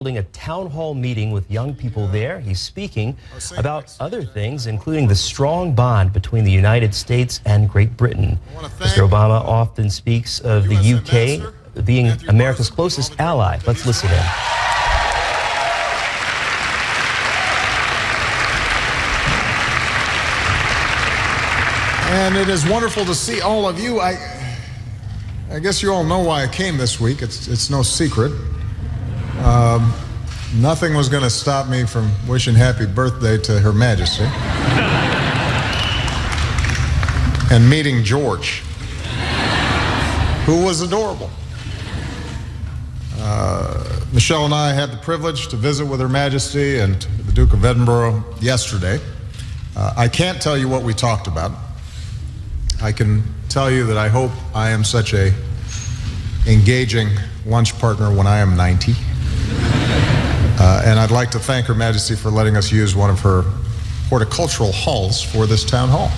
holding a town hall meeting with young people there. He's speaking about other things, including the strong bond between the United States and Great Britain. Mr. Obama often speaks of the UK being America's closest ally. Let's listen in. And it is wonderful to see all of you. I guess you all know why I came this week. It's no secret. Nothing was going to stop me from wishing happy birthday to Her Majesty and meeting George, who was adorable. Michelle and I had the privilege to visit with Her Majesty and the Duke of Edinburgh yesterday. I can't tell you what we talked about. I can tell you that I hope I am such a engaging lunch partner when I am 90. And I'd like to thank Her Majesty for letting us use one of her horticultural halls for this town hall.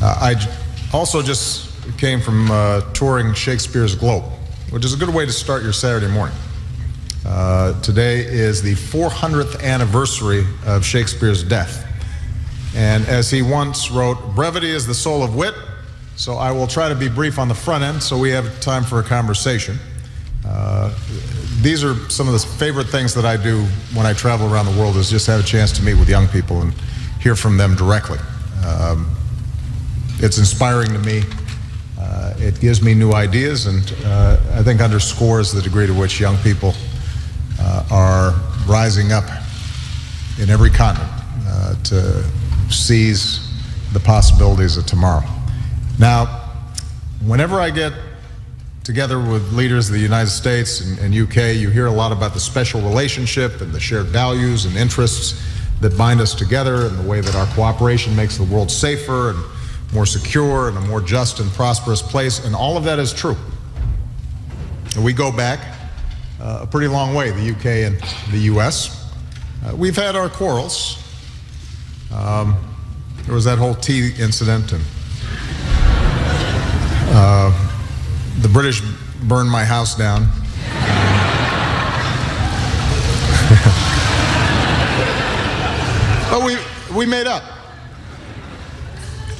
I also just came from touring Shakespeare's Globe, which is a good way to start your Saturday morning. Today is the 400th anniversary of Shakespeare's death. And as he once wrote, brevity is the soul of wit, so I will try to be brief on the front end so we have time for a conversation. These are some of the favorite things that I do when I travel around the world, is just have a chance to meet with young people and hear from them directly. It's inspiring to me. It gives me new ideas, and I think underscores the degree to which young people are rising up in every continent to seize the possibilities of tomorrow. Now, whenever I get together with leaders of the United States and UK, you hear a lot about the special relationship and the shared values and interests that bind us together, and the way that our cooperation makes the world safer and more secure and a more just and prosperous place, and all of that is true. And we go back a pretty long way, the UK and the US. We've had our quarrels. There was that whole tea incident, and the British burned my house down. But we made up.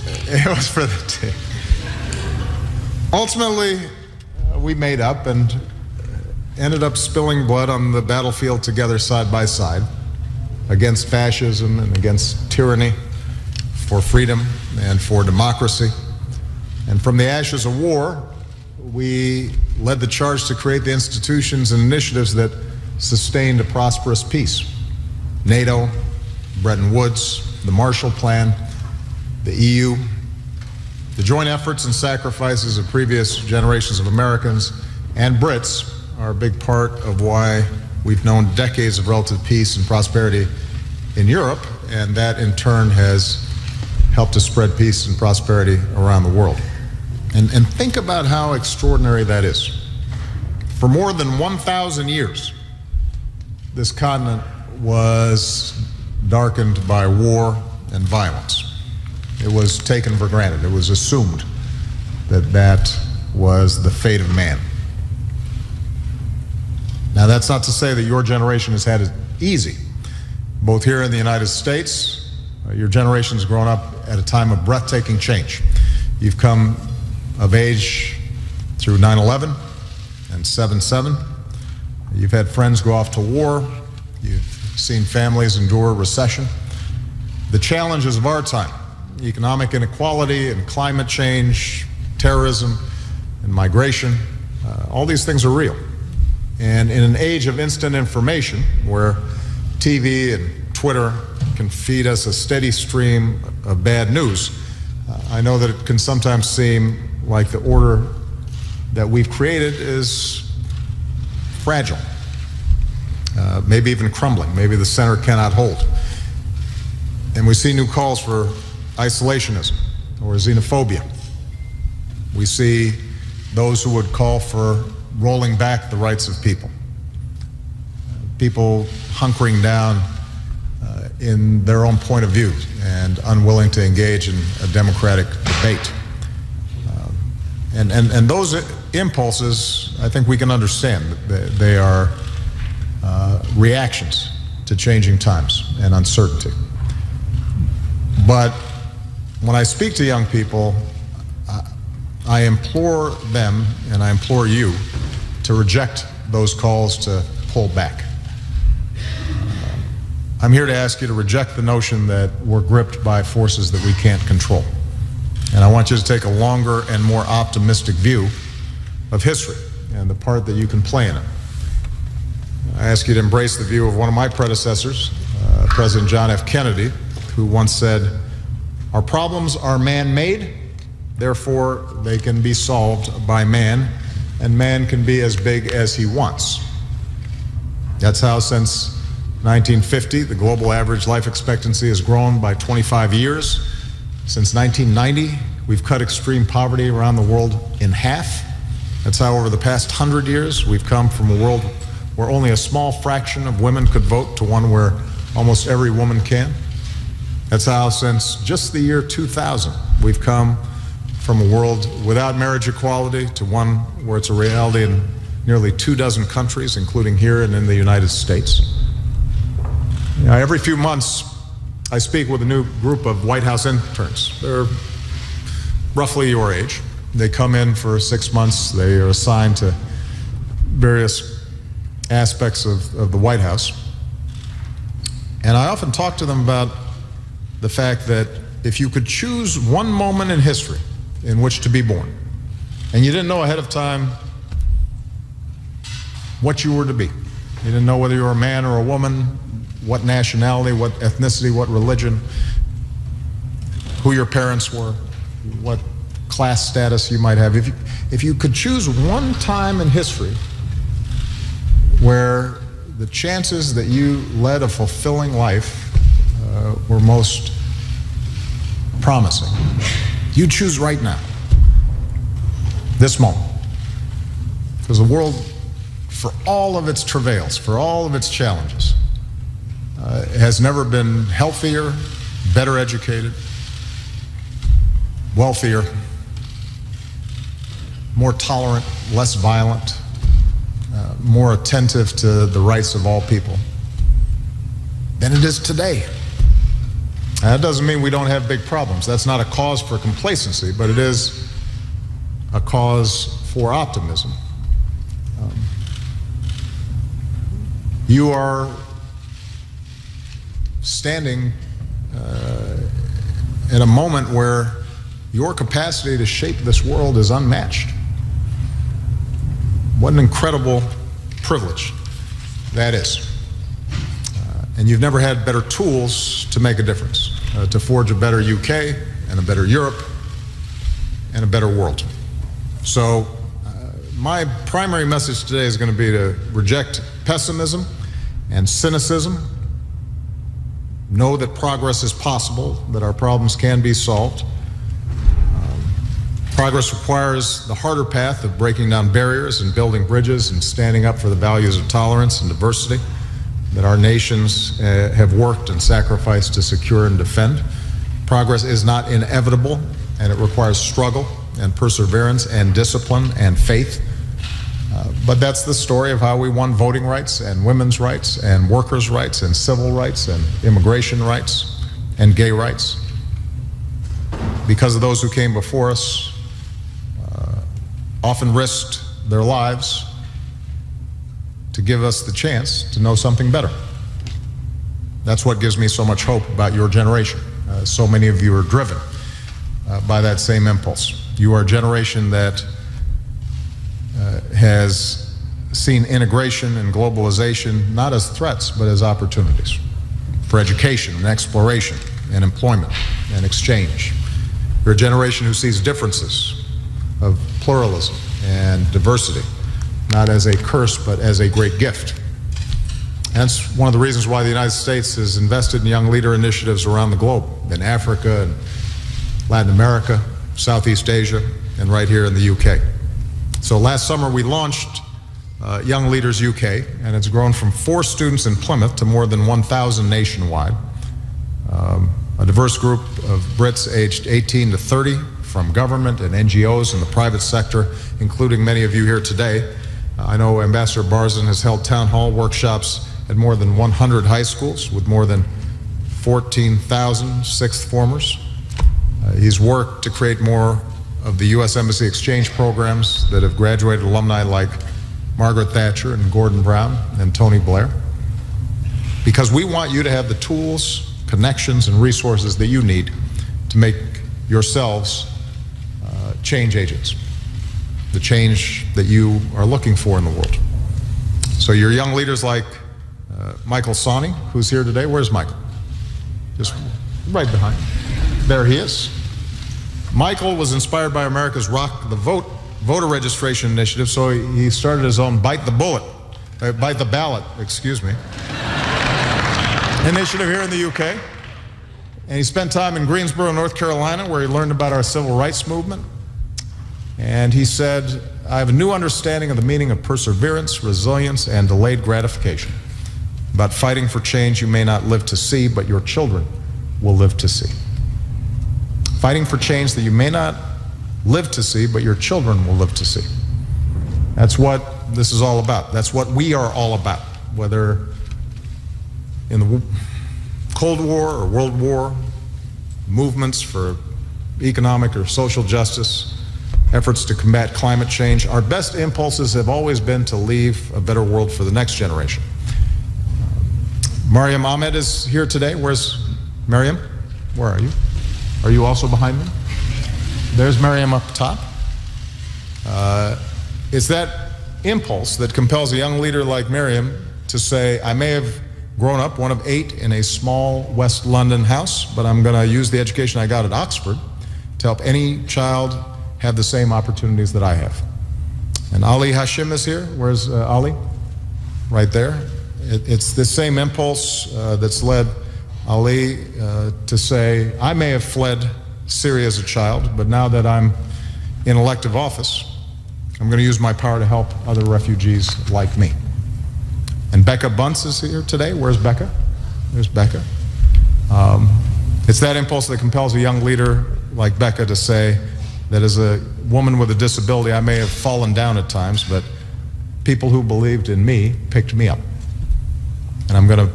It was for the tea. Ultimately, we made up and ended up spilling blood on the battlefield together, side by side, against fascism and against tyranny, for freedom and for democracy. And from the ashes of war, we led the charge to create the institutions and initiatives that sustained a prosperous peace. NATO, Bretton Woods, the Marshall Plan, the EU. The joint efforts and sacrifices of previous generations of Americans and Brits are a big part of why we've known decades of relative peace and prosperity in Europe, and that in turn has helped to spread peace and prosperity around the world. And think about how extraordinary that is. For more than 1,000 years, this continent was darkened by war and violence. It was taken for granted. It was assumed that that was the fate of man. Now, that's not to say that your generation has had it easy. Both here in the United States, your generation's grown up at a time of breathtaking change. You've come of age through 9/11 and 7/7. You've had friends go off to war. You've seen families endure recession. The challenges of our time, economic inequality and climate change, terrorism and migration, all these things are real. And in an age of instant information, where TV and Twitter can feed us a steady stream of bad news, I know that it can sometimes seem like the order that we've created is fragile, maybe even crumbling. Maybe the center cannot hold. And we see new calls for isolationism or xenophobia. We see those who would call for rolling back the rights of people. People hunkering down in their own point of view and unwilling to engage in a democratic debate. And those impulses, I think we can understand. They are reactions to changing times and uncertainty. But when I speak to young people, I implore them and I implore you to reject those calls to pull back. I'm here to ask you to reject the notion that we're gripped by forces that we can't control. And I want you to take a longer and more optimistic view of history and the part that you can play in it. I ask you to embrace the view of one of my predecessors, President John F. Kennedy, who once said, "Our problems are man-made, therefore they can be solved by man, and man can be as big as he wants." That's how since 1950, the global average life expectancy has grown by 25 years. Since 1990, we've cut extreme poverty around the world in half. That's how over the past 100 years, we've come from a world where only a small fraction of women could vote to one where almost every woman can. That's how since just the year 2000, we've come from a world without marriage equality to one where it's a reality in nearly 24 countries, including here and in the United States. Every few months, I speak with a new group of White House interns. They're roughly your age. They come in for 6 months. They are assigned to various aspects of the White House. And I often talk to them about the fact that if you could choose one moment in history in which to be born, and you didn't know ahead of time what you were to be, you didn't know whether you were a man or a woman, what nationality, what ethnicity, what religion, who your parents were, what class status you might have. If you could choose one time in history where the chances that you led a fulfilling life were most promising, you choose right now, this moment. Because the world, for all of its travails, for all of its challenges, has never been healthier, better educated, wealthier, more tolerant, less violent, more attentive to the rights of all people than it is today. That doesn't mean we don't have big problems. That's not a cause for complacency, but it is a cause for optimism. You are standing in a moment where your capacity to shape this world is unmatched. What an incredible privilege that is. And you've never had better tools to make a difference, to forge a better UK and a better Europe and a better world. So my primary message today is going to be to reject pessimism and cynicism. Know that progress is possible, that our problems can be solved. Progress requires the harder path of breaking down barriers and building bridges and standing up for the values of tolerance and diversity that our nations have worked and sacrificed to secure and defend. Progress is not inevitable, and it requires struggle and perseverance and discipline and faith. But that's the story of how we won voting rights and women's rights and workers' rights and civil rights and immigration rights and gay rights. Because of those who came before us, often risked their lives to give us the chance to know something better. That's what gives me so much hope about your generation. So many of you are driven by that same impulse. You are a generation that has seen integration and globalization not as threats but as opportunities for education and exploration and employment and exchange. You're a generation who sees differences of pluralism and diversity not as a curse but as a great gift. And that's one of the reasons why the United States has invested in young leader initiatives around the globe, in Africa and Latin America, Southeast Asia, and right here in the UK. So last summer we launched Young Leaders UK, and it's grown from 4 students in Plymouth to more than 1,000 nationwide. A diverse group of Brits aged 18 to 30 from government and NGOs and the private sector, including many of you here today. I know Ambassador Barzan has held town hall workshops at more than 100 high schools with more than 14,000 sixth formers. He's worked to create more of the U.S. Embassy exchange programs that have graduated alumni like Margaret Thatcher and Gordon Brown and Tony Blair, because we want you to have the tools, connections, and resources that you need to make yourselves change agents, the change that you are looking for in the world. So your young leaders like Michael Sawney, who's here today. Where's Michael? Just right behind. There he is. Michael was inspired by America's Rock the Vote voter registration initiative, so he started his own Bite the Ballot, excuse me, initiative here in the UK. And he spent time in Greensboro, North Carolina, where he learned about our civil rights movement. And he said, I have a new understanding of the meaning of perseverance, resilience, and delayed gratification. About fighting for change you may not live to see, but your children will live to see. Fighting for change that you may not live to see, but your children will live to see. That's what this is all about. That's what we are all about, whether in the Cold War or World War, movements for economic or social justice, efforts to combat climate change. Our best impulses have always been to leave a better world for the next generation. Mariam Ahmed is here today. Where's Mariam? Where are you? Are you also behind me? There's Mariam up top. It's that impulse that compels a young leader like Mariam to say, I may have grown up one of 8 in a small West London house, but I'm going to use the education I got at Oxford to help any child have the same opportunities that I have. And Ali Hashim is here. Where's Ali? Right there. It's the same impulse that's led Ali to say, I may have fled Syria as a child, but now that I'm in elective office, I'm going to use my power to help other refugees like me. And Becca Bunce is here today. Where's Becca? There's Becca. It's that impulse that compels a young leader like Becca to say that as a woman with a disability, I may have fallen down at times, but people who believed in me picked me up. And I'm going to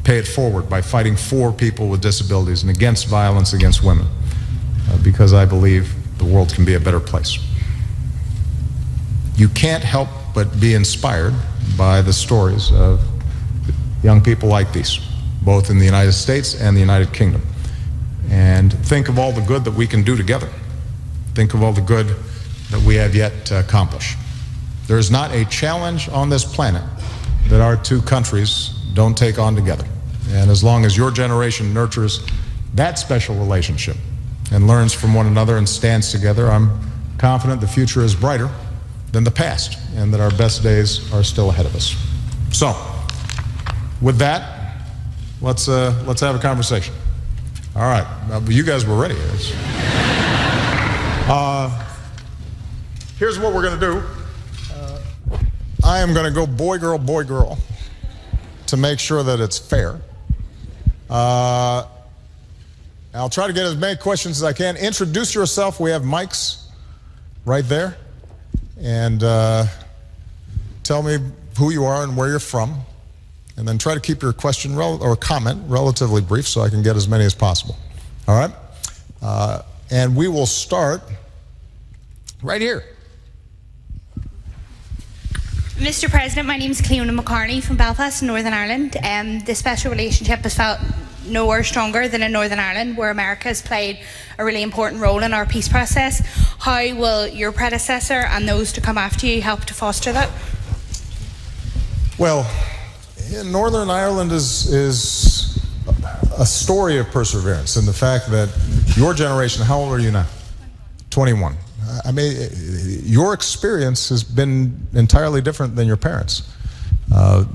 pay it forward by fighting for people with disabilities and against violence against women, because I believe the world can be a better place. You can't help but be inspired by the stories of young people like these, both in the United States and the United Kingdom. And think of all the good that we can do together. Think of all the good that we have yet to accomplish. There is not a challenge on this planet that our two countries don't take on together. And as long as your generation nurtures that special relationship and learns from one another and stands together, I'm confident the future is brighter than the past and that our best days are still ahead of us. So, with that, let's have a conversation. All right, you guys were ready. Here's what we're going to do. I am going to go boy, girl, to make sure that it's fair. I'll try to get as many questions as I can. Introduce yourself. We have mics right there. And tell me who you are and where you're from. And then try to keep your question or comment relatively brief so I can get as many as possible. All right? And we will start right here. Mr. President, my name is Cleona McCartney from Belfast, Northern Ireland. The special relationship has felt nowhere stronger than in Northern Ireland, where America has played a really important role in our peace process. How will your predecessor and those to come after you help to foster that? Well, Northern Ireland is a story of perseverance, and the fact that your generation, how old are you now? 21. I mean, your experience has been entirely different than your parents.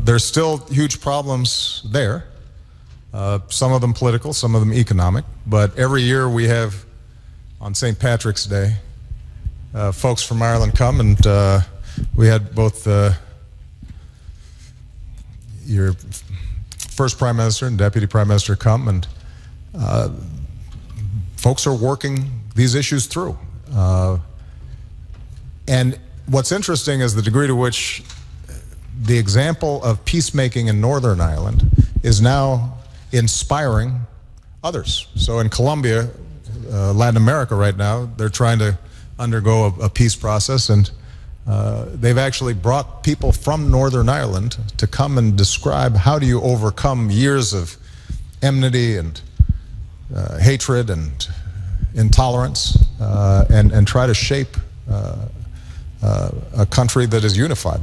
There's still huge problems there. Some of them political, some of them economic, but every year we have, on St. Patrick's Day, folks from Ireland come, and we had both your first Prime Minister and Deputy Prime Minister come, and folks are working these issues through. And what's interesting is the degree to which the example of peacemaking in Northern Ireland is now inspiring others. So in Colombia, Latin America right now, they're trying to undergo a peace process, and they've actually brought people from Northern Ireland to come and describe how do you overcome years of enmity and hatred and intolerance, and try to shape a country that is unified.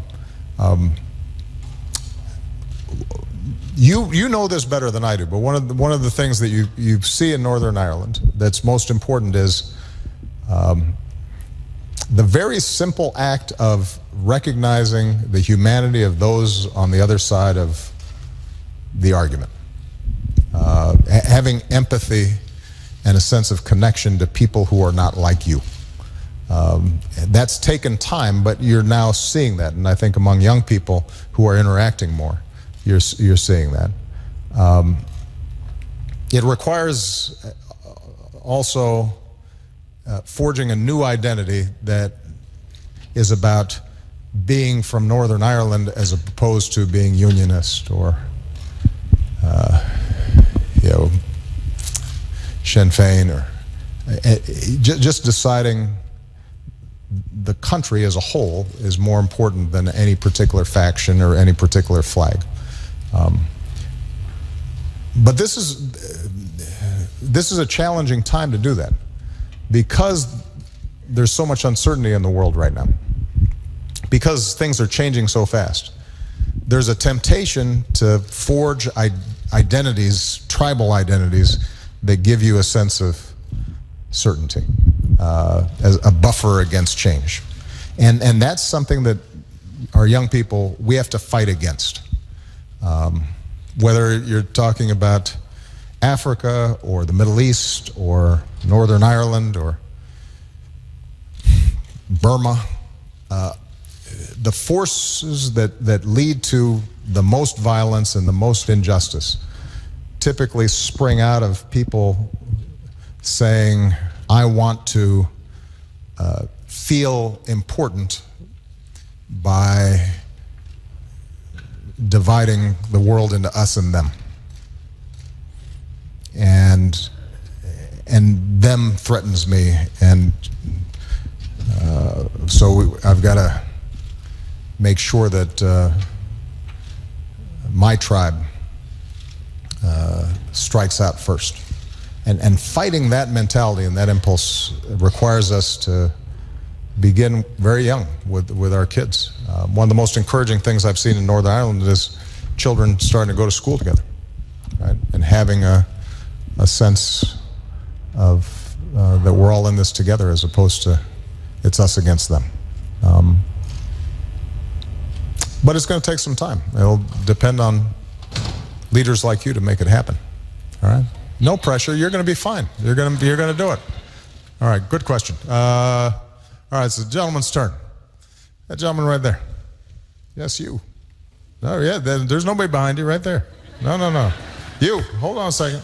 You know this better than I do, but one of the things that you see in Northern Ireland that's most important is the very simple act of recognizing the humanity of those on the other side of the argument. Having empathy and a sense of connection to people who are not like you. That's taken time, but you're now seeing that, and I think among young people who are interacting more, you're seeing that. It requires also forging a new identity that is about being from Northern Ireland as opposed to being unionist or Sinn Féin, or just deciding the country as a whole is more important than any particular faction or any particular flag. But this is a challenging time to do that, because there's so much uncertainty in the world right now, because things are changing so fast. There's a temptation to forge identities, tribal identities, that give you a sense of certainty, as a buffer against change. And that's something that our young people, we have to fight against. Whether you're talking about Africa or the Middle East or Northern Ireland or Burma, the forces that lead to the most violence and the most injustice typically spring out of people saying, I want to feel important by dividing the world into us and them. And them threatens me, and so I've got to make sure that my tribe strikes out first. And fighting that mentality and that impulse requires us to begin very young with our kids. One of the most encouraging things I've seen in Northern Ireland is children starting to go to school together, right? And having a sense of that we're all in this together, as opposed to it's us against them. But it's going to take some time. It'll depend on leaders like you to make it happen. All right? No pressure. You're going to be fine. You're going to do it. All right. Good question. All right. It's the gentleman's turn. That gentleman right there. Yes, you. Oh yeah. There's nobody behind you right there. No. You. Hold on a second.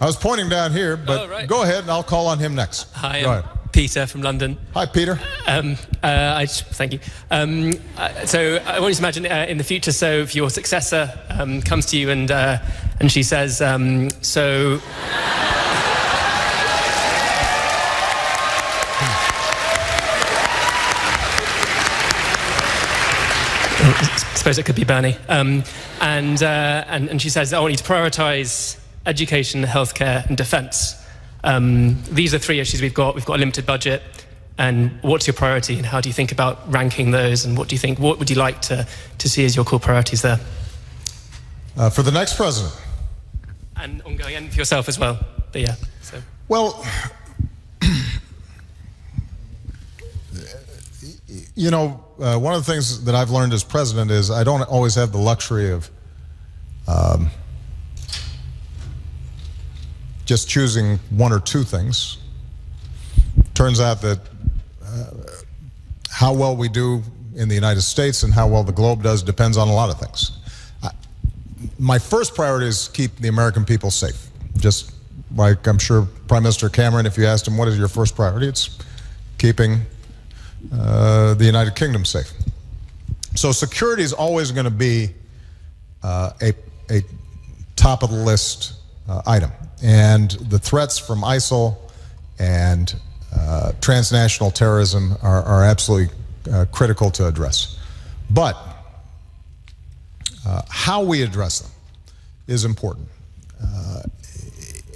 I was pointing down here, but right. Go ahead, and I'll call on him next. Hi, I'm Peter from London. Hi, Peter. Thank you. So I want you to imagine in the future, so if your successor comes to you and she says, so... I suppose it could be Bernie. And she says, I want you to prioritise education, healthcare, and defence. These are three issues we've got. We've got a limited budget. And what's your priority, and how do you think about ranking those? And what would you like to see as your core priorities there? For the next president. And ongoing, and for yourself as well. But yeah. So. Well, you know, one of the things that I've learned as president is I don't always have the luxury of just choosing one or two things. Turns out that how well we do in the United States and how well the globe does depends on a lot of things. My first priority is keep the American people safe. Just like I'm sure Prime Minister Cameron, if you asked him what is your first priority, it's keeping the United Kingdom safe. So security is always going to be a top of the list item. And the threats from ISIL and transnational terrorism are absolutely critical to address. But how we address them is important.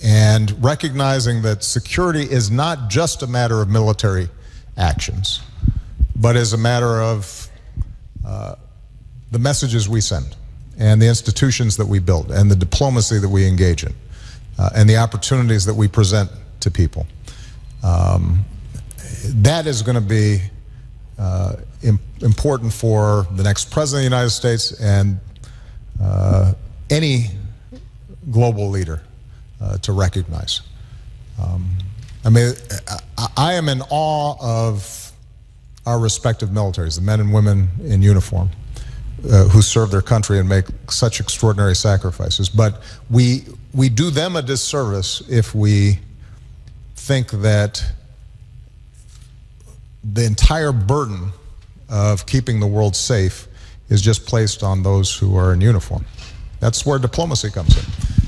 And recognizing that security is not just a matter of military actions, but is a matter of the messages we send and the institutions that we build and the diplomacy that we engage in and the opportunities that we present to people. That is going to be important for the next president of the United States and any global leader to recognize. I mean, I am in awe of our respective militaries, the men and women in uniform who serve their country and make such extraordinary sacrifices. But we do them a disservice if we think that the entire burden of keeping the world safe is just placed on those who are in uniform. That's where diplomacy comes in.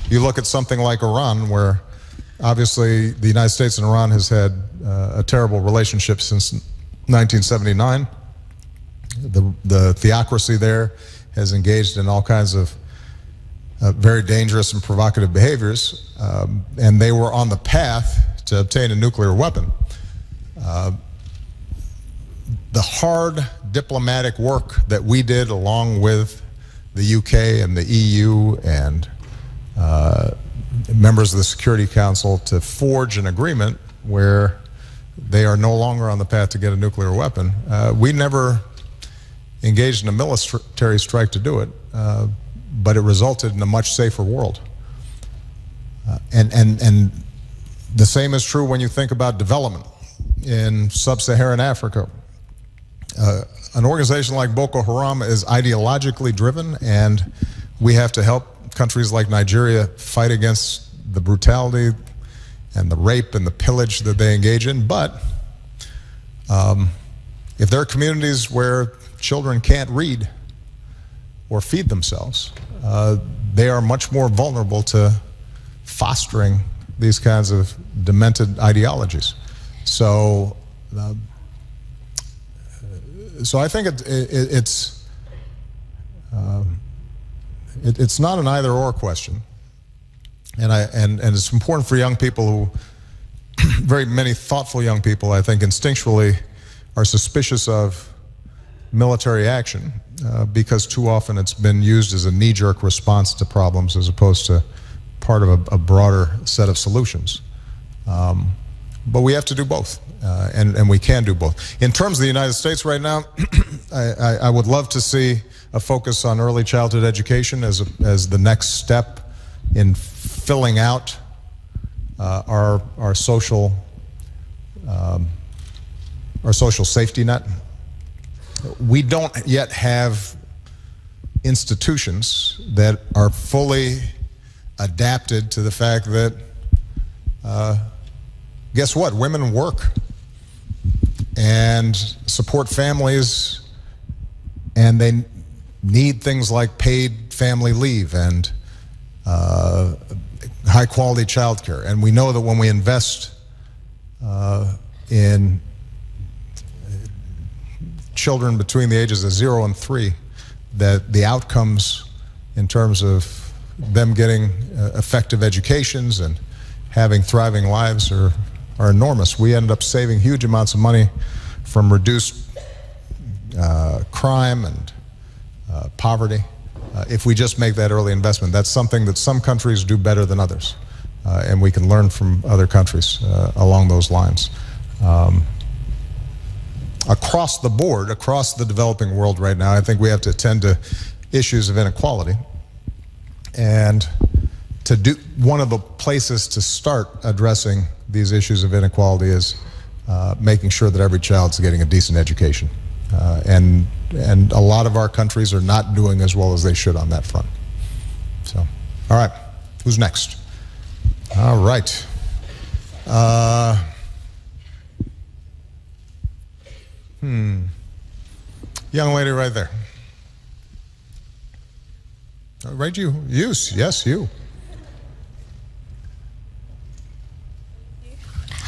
You look at something like Iran, where obviously the United States and Iran has had a terrible relationship since 1979. The theocracy there has engaged in all kinds of very dangerous and provocative behaviors, and they were on the path to obtain a nuclear weapon. The hard diplomatic work that we did along with the UK and the EU and members of the Security Council to forge an agreement where they are no longer on the path to get a nuclear weapon. We never engaged in a military strike to do it, but it resulted in a much safer world. And the same is true when you think about development in sub-Saharan Africa. An organization like Boko Haram is ideologically driven, and we have to help countries like Nigeria fight against the brutality and the rape and the pillage that they engage in. But if there are communities where children can't read or feed themselves, they are much more vulnerable to fostering these kinds of demented ideologies. So I think it's not an either-or question, and it's important for young people who, very many thoughtful young people, I think, instinctually are suspicious of military action because too often it's been used as a knee-jerk response to problems as opposed to part of a broader set of solutions. But we have to do both, and we can do both. In terms of the United States right now, I would love to see a focus on early childhood education as the next step in filling out our social safety net. We don't yet have institutions that are fully adapted to the fact that guess what? Women work and support families, and they need things like paid family leave and high-quality childcare. And we know that when we invest in children between the ages of 0 and 3, that the outcomes in terms of them getting effective educations and having thriving lives are enormous. We end up saving huge amounts of money from reduced crime and poverty if we just make that early investment. That's something that some countries do better than others, and we can learn from other countries along those lines. Across the board, across the developing world right now, I think we have to attend to issues of inequality. And one of the places to start addressing these issues of inequality is making sure that every child's getting a decent education. And a lot of our countries are not doing as well as they should on that front. So, all right, who's next? All right. Young lady right there. Right, you. Yes, you.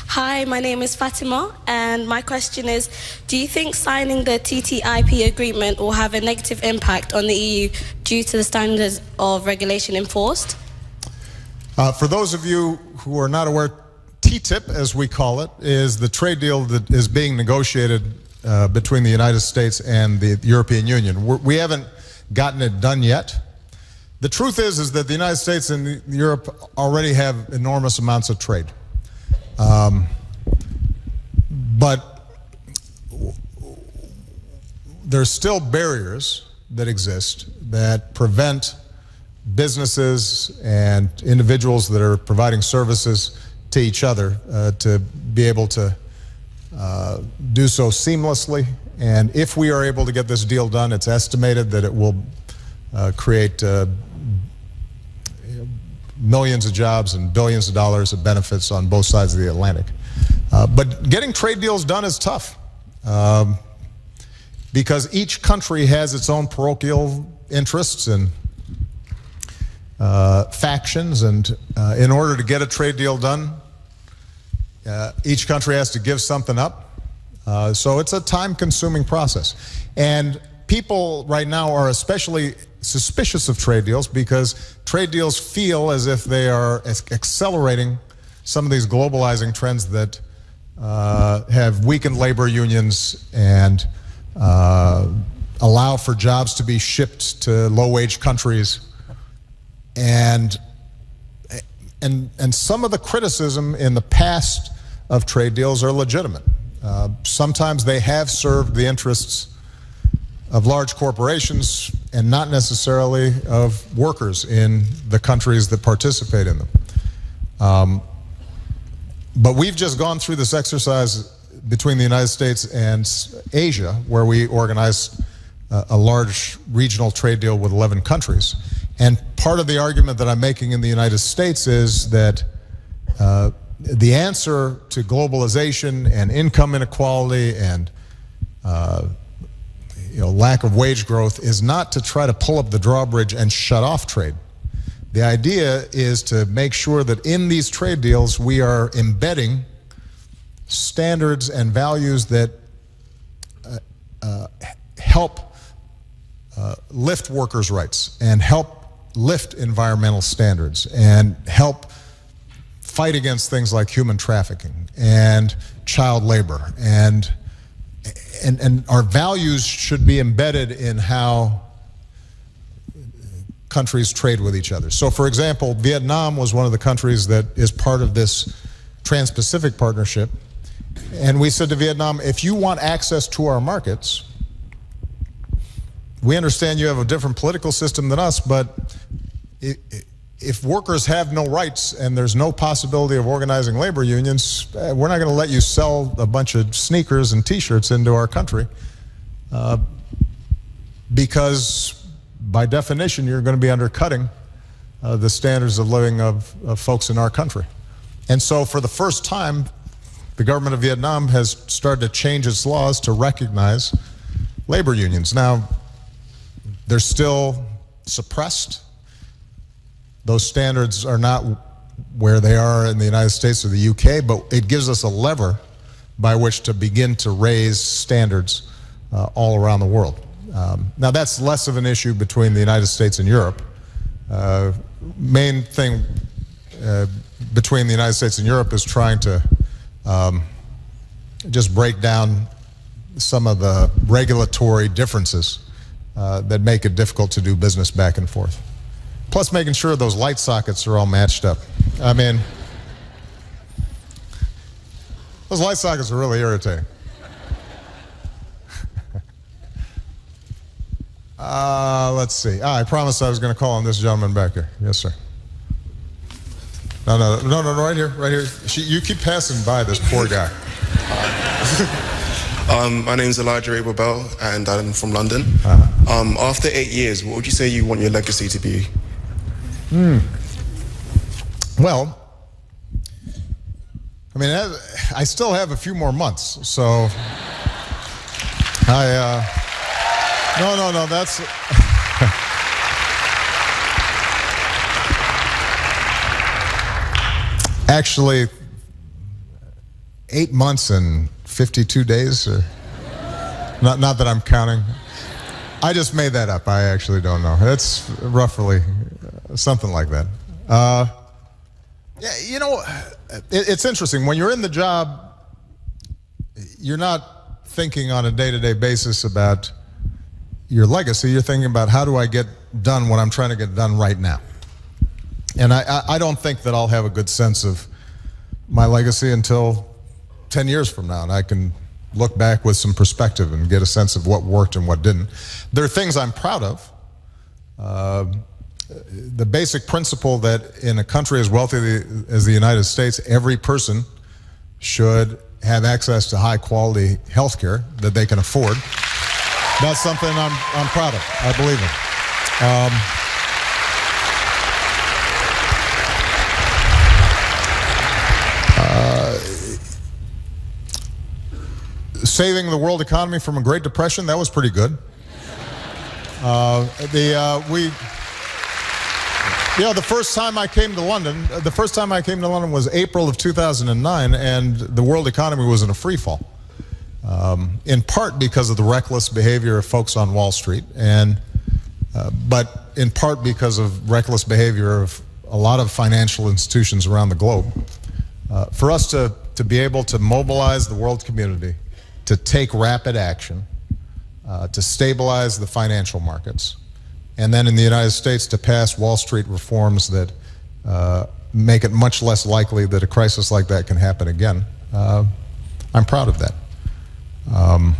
Hi, my name is Fatima, and my question is, do you think signing the TTIP agreement will have a negative impact on the EU due to the standards of regulation enforced? For those of you who are not aware, TTIP, as we call it, is the trade deal that is being negotiated between the United States and the European Union. We haven't gotten it done yet. The truth is that the United States and Europe already have enormous amounts of trade. But there's still barriers that exist that prevent businesses and individuals that are providing services to each other to be able to do so seamlessly. And if we are able to get this deal done, it's estimated that it will create millions of jobs and billions of dollars of benefits on both sides of the Atlantic. But getting trade deals done is tough because each country has its own parochial interests and factions, and in order to get a trade deal done, each country has to give something up. So it's a time-consuming process. And people right now are especially suspicious of trade deals because trade deals feel as if they are accelerating some of these globalizing trends that have weakened labor unions and allow for jobs to be shipped to low-wage countries. And some of the criticism in the past of trade deals are legitimate. Sometimes they have served the interests of large corporations and not necessarily of workers in the countries that participate in them. But we've just gone through this exercise between the United States and Asia, where we organized a large regional trade deal with 11 countries. And part of the argument that I'm making in the United States is that the answer to globalization and income inequality and lack of wage growth is not to try to pull up the drawbridge and shut off trade. The idea is to make sure that in these trade deals we are embedding standards and values that help lift workers' rights and help lift environmental standards and help fight against things like human trafficking and child labor. And our values should be embedded in how countries trade with each other. So, for example, Vietnam was one of the countries that is part of this Trans-Pacific Partnership. And we said to Vietnam, if you want access to our markets, we understand you have a different political system than us, but if workers have no rights and there's no possibility of organizing labor unions, we're not going to let you sell a bunch of sneakers and T-shirts into our country because by definition you're going to be undercutting the standards of living of folks in our country. And so for the first time, the government of Vietnam has started to change its laws to recognize labor unions. Now, they're still suppressed. Those standards are not where they are in the United States or the UK, but it gives us a lever by which to begin to raise standards all around the world. Now, that's less of an issue between the United States and Europe. Main thing between the United States and Europe is trying to just break down some of the regulatory differences that make it difficult to do business back and forth. Plus making sure those light sockets are all matched up. I mean, those light sockets are really irritating. Let's see. I promised I was going to call on this gentleman back here. Yes, sir. No, right here, right here. You keep passing by this poor guy. My name's Elijah Abel Bell, and I'm from London. After 8 years, what would you say you want your legacy to be? Well, I mean, I still have a few more months, so no, that's Actually, 8 months and 52 days. Or, not that I'm counting. I just made that up. I actually don't know. It's roughly something like that. Yeah, you know, it's interesting. When you're in the job, you're not thinking on a day-to-day basis about your legacy. You're thinking about, how do I get done what I'm trying to get done right now? And I don't think that I'll have a good sense of my legacy until 10 years from now, and I can look back with some perspective and get a sense of what worked and what didn't. There are things I'm proud of. The basic principle that in a country as wealthy as the United States, every person should have access to high quality health care that they can afford. That's something I'm proud of. I believe in. Saving the world economy from a Great Depression, that was pretty good. The first time I came to London, was April of 2009, and the world economy was in a free fall. In part because of the reckless behavior of folks on Wall Street, but in part because of reckless behavior of a lot of financial institutions around the globe. For us to be able to mobilize the world community to take rapid action, to stabilize the financial markets, and then in the United States to pass Wall Street reforms that make it much less likely that a crisis like that can happen again. I'm proud of that. I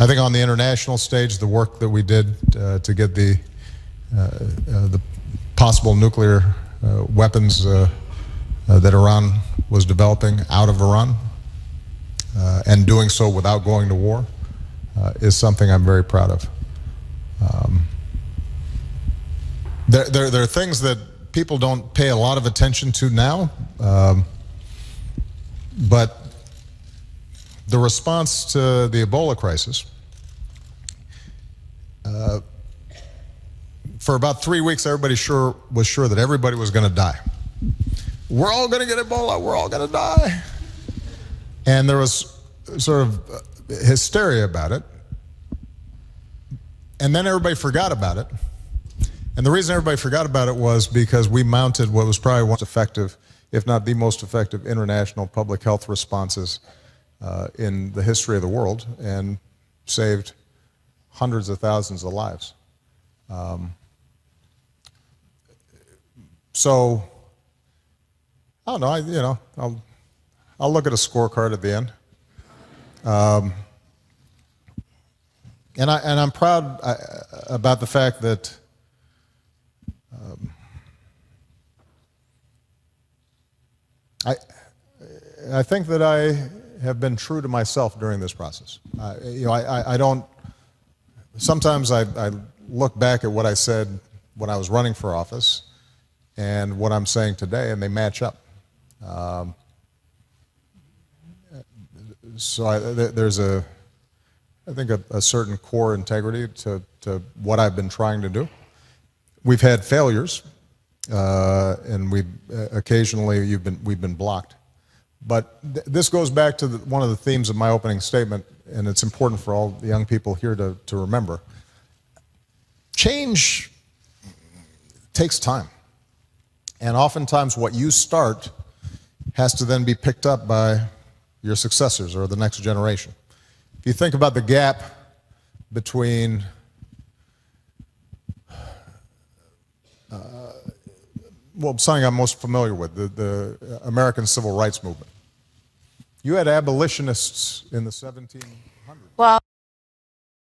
think on the international stage, the work that we did to get the possible nuclear weapons that Iran was developing out of Iran, and doing so without going to war, is something I'm very proud of. There are things that people don't pay a lot of attention to now, but the response to the Ebola crisis, for about 3 weeks, everybody was sure that everybody was going to die. We're all going to get Ebola. We're all going to die. And there was sort of hysteria about it. And then everybody forgot about it. And the reason everybody forgot about it was because we mounted what was probably one of the most effective, if not the most effective, international public health responses in the history of the world, and saved hundreds of thousands of lives. So, I don't know. I'll look at a scorecard at the end. And I'm proud about the fact that I think that I have been true to myself during this process. I don't. Sometimes I look back at what I said when I was running for office and what I'm saying today, and they match up. There's I think a certain core integrity to what I've been trying to do. We've had failures, and occasionally we've been blocked. But this goes back to one of the themes of my opening statement, and it's important for all the young people here to remember. Change takes time, and oftentimes what you start has to then be picked up by your successors or the next generation. If you think about the gap between something I'm most familiar with, the American Civil Rights Movement. You had abolitionists in the 1700s. Well,